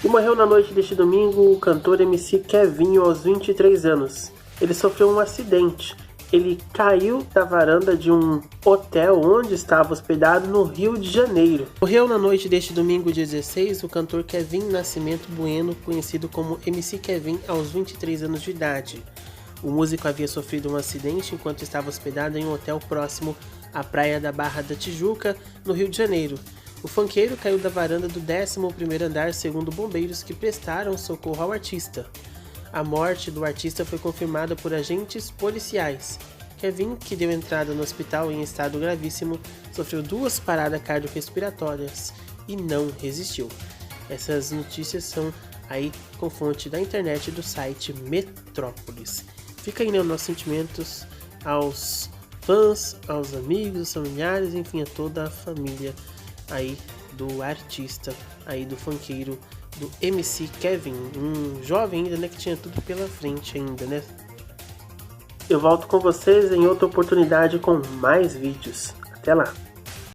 E morreu na noite deste domingo o cantor MC Kevinho aos 23 anos. Ele sofreu um acidente. Ele caiu da varanda de um hotel onde estava hospedado no Rio de Janeiro. Morreu na noite deste domingo 16 o cantor Kevin Nascimento Bueno, conhecido como MC Kevin, aos 23 anos de idade. O músico havia sofrido um acidente enquanto estava hospedado em um hotel próximo à praia da Barra da Tijuca, no Rio de Janeiro. O funkeiro caiu da varanda do 11º andar, segundo bombeiros que prestaram socorro ao artista. A morte do artista foi confirmada por agentes policiais. Kevin, que deu entrada no hospital em estado gravíssimo, sofreu 2 paradas cardiorrespiratórias e não resistiu. Essas notícias são aí com fonte da internet do site Metrópolis. Fica aí, né, os nossos sentimentos aos fãs, aos amigos, familiares, enfim, a toda a família aí do artista, aí do funkeiro, do MC Kevin, um jovem ainda, né, que tinha tudo pela frente ainda, né? Eu volto com vocês em outra oportunidade com mais vídeos. Até lá!